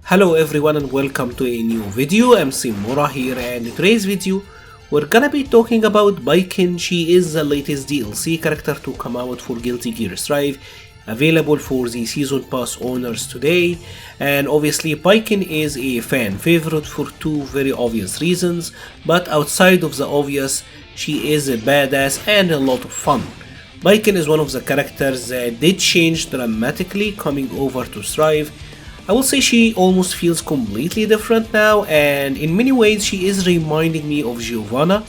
Hello everyone and welcome to a new video. MC Mura here, and in today's video we're gonna be talking about Baiken. She is the latest DLC character to come out for Guilty Gear Strive, available for the season pass owners today. And obviously Baiken is a fan favorite for two very obvious reasons, but outside of the obvious, she is a badass and a lot of fun. Baiken is one of the characters that did change dramatically coming over to Strive. I will say she almost feels completely different now, and in many ways she is reminding me of Giovanna,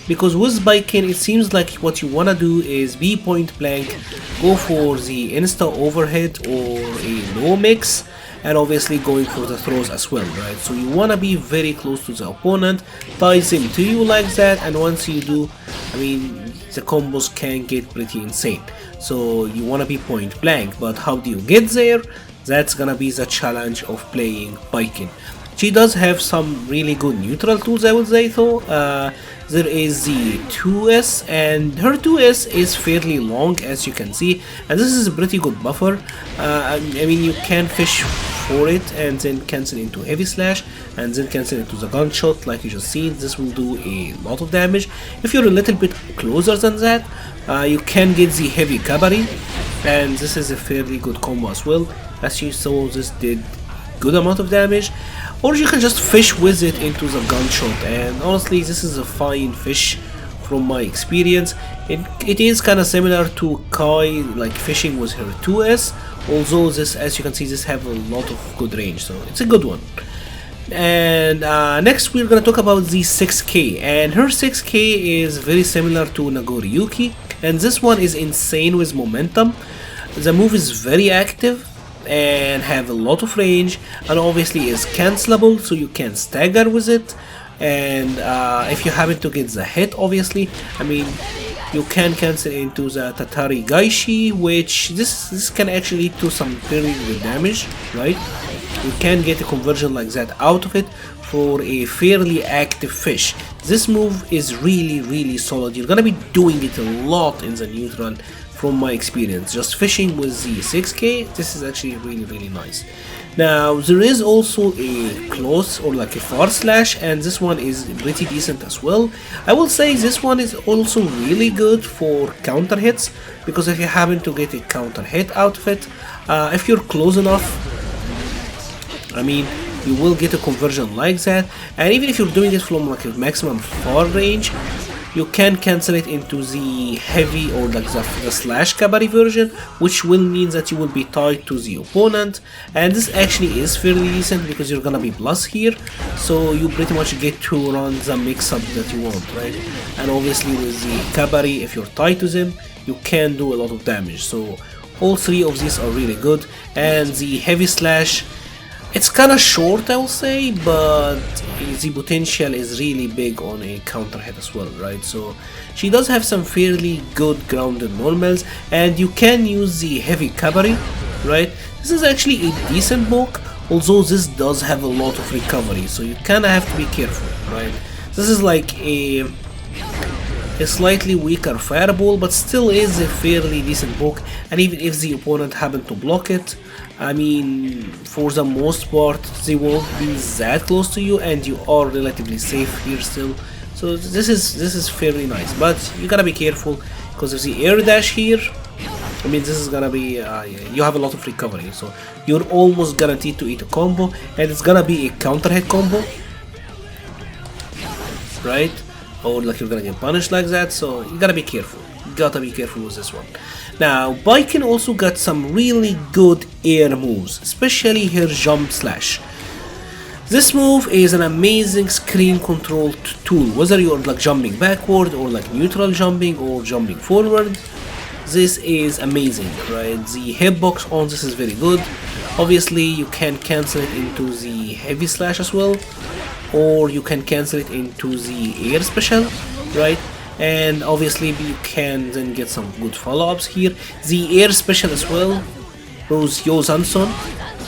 because with Baiken it seems like what you wanna do is be point blank, go for the insta overhead or a low mix, and obviously going for the throws as well, right? So you wanna be very close to the opponent, ties him to you like that, and once you do, the combos can get pretty insane. So you wanna be point blank, but how do you get there? That's gonna be the challenge of playing Baiken. She does have some really good neutral tools, I would say though. There is the 2S, and her 2S is fairly long, as you can see, and this is a pretty good buffer. You can fish for it and then cancel into heavy slash and then cancel into the gunshot like you just seen. This will do a lot of damage. If you're a little bit closer than that, you can get the heavy cavalry, and this is a fairly good combo as well. As you saw, this did good amount of damage, or you can just fish with it into the gunshot, and honestly this is a fine fish from my experience. It is kind of similar to Kai, like fishing with her 2S, although this, as you can see, this have a lot of good range, so it's a good one. And next we're gonna talk about the 6K, and her 6K is very similar to Nagoriyuki, and this one is insane with momentum. The move is very active and have a lot of range, and obviously is cancelable, so you can stagger with it. And if you happen to get the hit, obviously, you can cancel into the Tatari Gaishi, which this can actually lead to some very good damage, right? You can get a conversion like that out of it for a fairly active fish. This move is really solid. You're gonna be doing it a lot in the neutral. From my experience, just fishing with the 6K, this is actually really nice. Now there is also a close or like a far slash, and this one is pretty decent as well. I will say this one is also really good for counter hits, because if you happen to get a counter hit out of it, if you're close enough, you will get a conversion like that. And even if you're doing it from like a maximum far range, you can cancel it into the heavy or like the slash cavalry version, which will mean that you will be tied to the opponent. And this actually is fairly decent because you're gonna be plus here, so you pretty much get to run the mix-up that you want, right? And obviously with the cavalry, if you're tied to them, you can do a lot of damage. So all three of these are really good. And the heavy slash, it's kinda short, I will say, but the potential is really big on a counter hit as well, right? So she does have some fairly good grounded normals, and you can use the heavy cavalry, right? This is actually a decent book, although this does have a lot of recovery, so you kinda have to be careful, right? This is like a slightly weaker fireball, but still is a fairly decent book. And even if the opponent happen to block it, for the most part they won't be that close to you, and you are relatively safe here still. So this is fairly nice, but you gotta be careful because of the air dash here. This is gonna be you have a lot of recovery, so you're almost guaranteed to eat a combo, and it's gonna be a counter hit combo, right? Or like you're gonna get punished like that, so you gotta be careful. You gotta be careful with this one. Now Baiken also got some really good air moves, especially her jump slash. This move is an amazing screen control tool, whether you're like jumping backward or like neutral jumping or jumping forward. This is amazing, right? The hitbox on this is very good. Obviously you can cancel it into the heavy slash as well, or you can cancel it into the air special, right? And obviously you can then get some good follow-ups here. The air special as well, Rose Yozanson,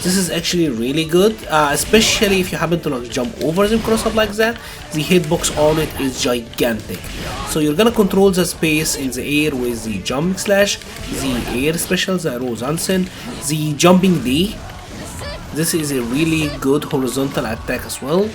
this is actually really good, especially if you happen to like jump over them cross up like that. The hitbox on it is gigantic, so you're gonna control the space in the air with the jumping slash, the air special, the Rose Hansen, the jumping D, This is a really good horizontal attack as well.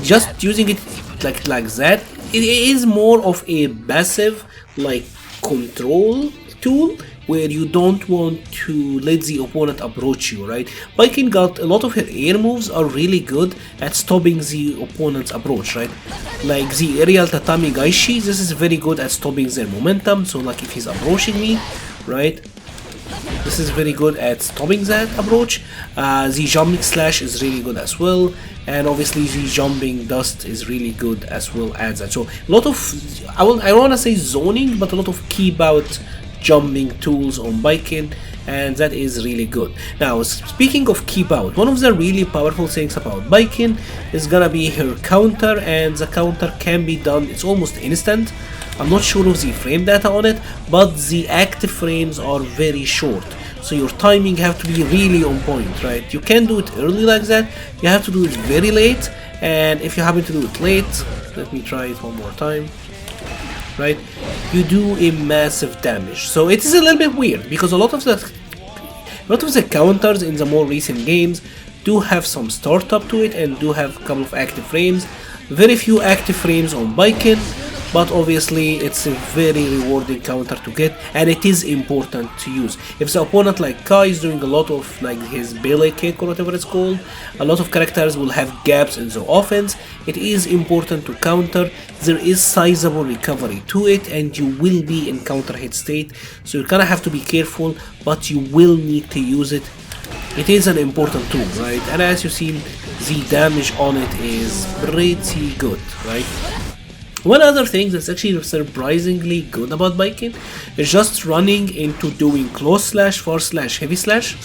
Just using it like that, it is more of a passive like control tool, where you don't want to let the opponent approach you, right? Baiken got a lot of her air moves are really good at stopping the opponent's approach, right? Like the aerial tatami gaishi, this is very good at stopping their momentum. So like if he's approaching me, right, this is very good at stopping that approach. The jumping slash is really good as well, and obviously the jumping dust is really good as well as that. So a lot of, I don't want to say zoning, but a lot of keep out jumping tools on Baiken, and that is really good. Now speaking of keep out, one of the really powerful things about Baiken is gonna be her counter, and the counter can be done, it's almost instant. I'm not sure of the frame data on it, but the active frames are very short, so your timing have to be really on point, right? You can't do it early like that, you have to do it very late, and if you happen to do it late, let me try it one more time, right, you do a massive damage. So it is a little bit weird because a lot of the counters in the more recent games do have some startup to it and do have a couple of active frames. Very few active frames on Baiken, but obviously it's a very rewarding counter to get, and it is important to use. If the opponent like Kai is doing a lot of like his Bele kick or whatever it's called, a lot of characters will have gaps in the offense. It is important to counter. There is sizable recovery to it, and you will be in counter hit state, so you're gonna have to be careful, but you will need to use it. It is an important tool, right? And as you see, the damage on it is pretty good, right? One other thing that's actually surprisingly good about Baiken is just running into doing close slash, far slash, heavy slash,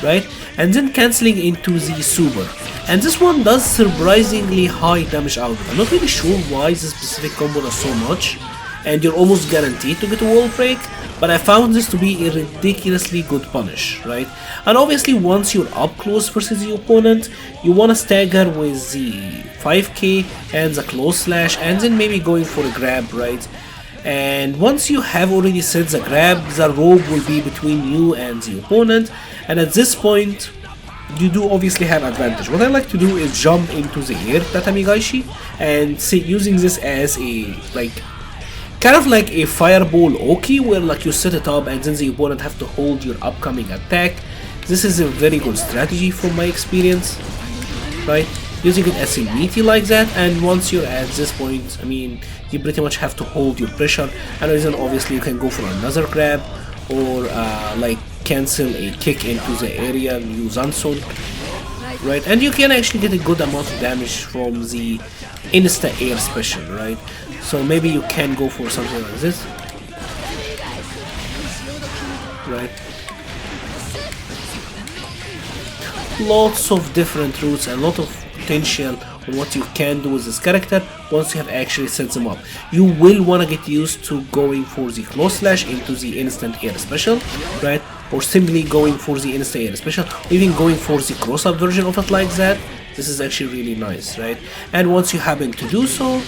right? And then cancelling into the super. And this one does surprisingly high damage output. I'm not really sure why this specific combo does so much, and you're almost guaranteed to get a wall break, but I found this to be a ridiculously good punish, right? And obviously once you're up close versus the opponent, you want to stagger with the 5k and the close slash, and then maybe going for a grab, right? And once you have already set the grab, the rope will be between you and the opponent, and at this point you do obviously have advantage. What I like to do is jump into the air tatami gaishi and using this as a kind of like a fireball oki, where like you set it up and then the opponent have to hold your upcoming attack. This is a very good strategy from my experience, right? Using it as a meaty like that, and once you're at this point, I mean, you pretty much have to hold your pressure, and then obviously you can go for another grab or like cancel a kick into the area and use Anson, right? And you can actually get a good amount of damage from the insta air special, right? So maybe you can go for something like this, right? Lots of different routes and a lot of potential on what you can do with this character once you have actually set them up. You will want to get used to going for the close slash into the instant air special, right? Or simply going for the instant air special, or even going for the cross up version of it like that. This is actually really nice, right? And once you happen to do so,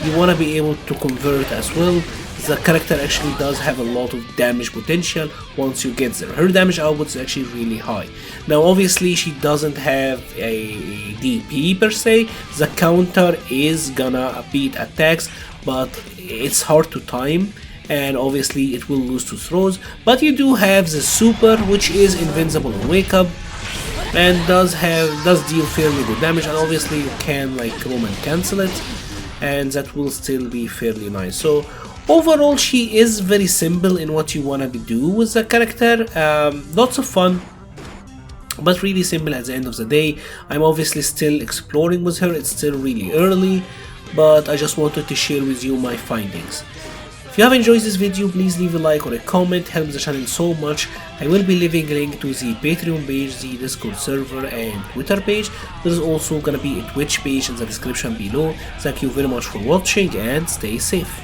you want to be able to convert as well. The character actually does have a lot of damage potential once you get there. Her damage output is actually really high. Now obviously she doesn't have a DP per se. The counter is gonna beat attacks, but it's hard to time, and obviously it will lose to throws. But you do have the super, which is invincible on wake up and does deal fairly good damage, and obviously you can like Roman cancel it, and that will still be fairly nice. So overall, she is very simple in what you want to do with the character. Lots of fun, but really simple at the end of the day. I'm obviously still exploring with her, it's still really early, but I just wanted to share with you my findings. If you have enjoyed this video, please leave a like or a comment, helps the channel so much. I will be leaving a link to the Patreon page, the Discord server and Twitter page. There's also gonna be a Twitch page in the description below. Thank you very much for watching and stay safe.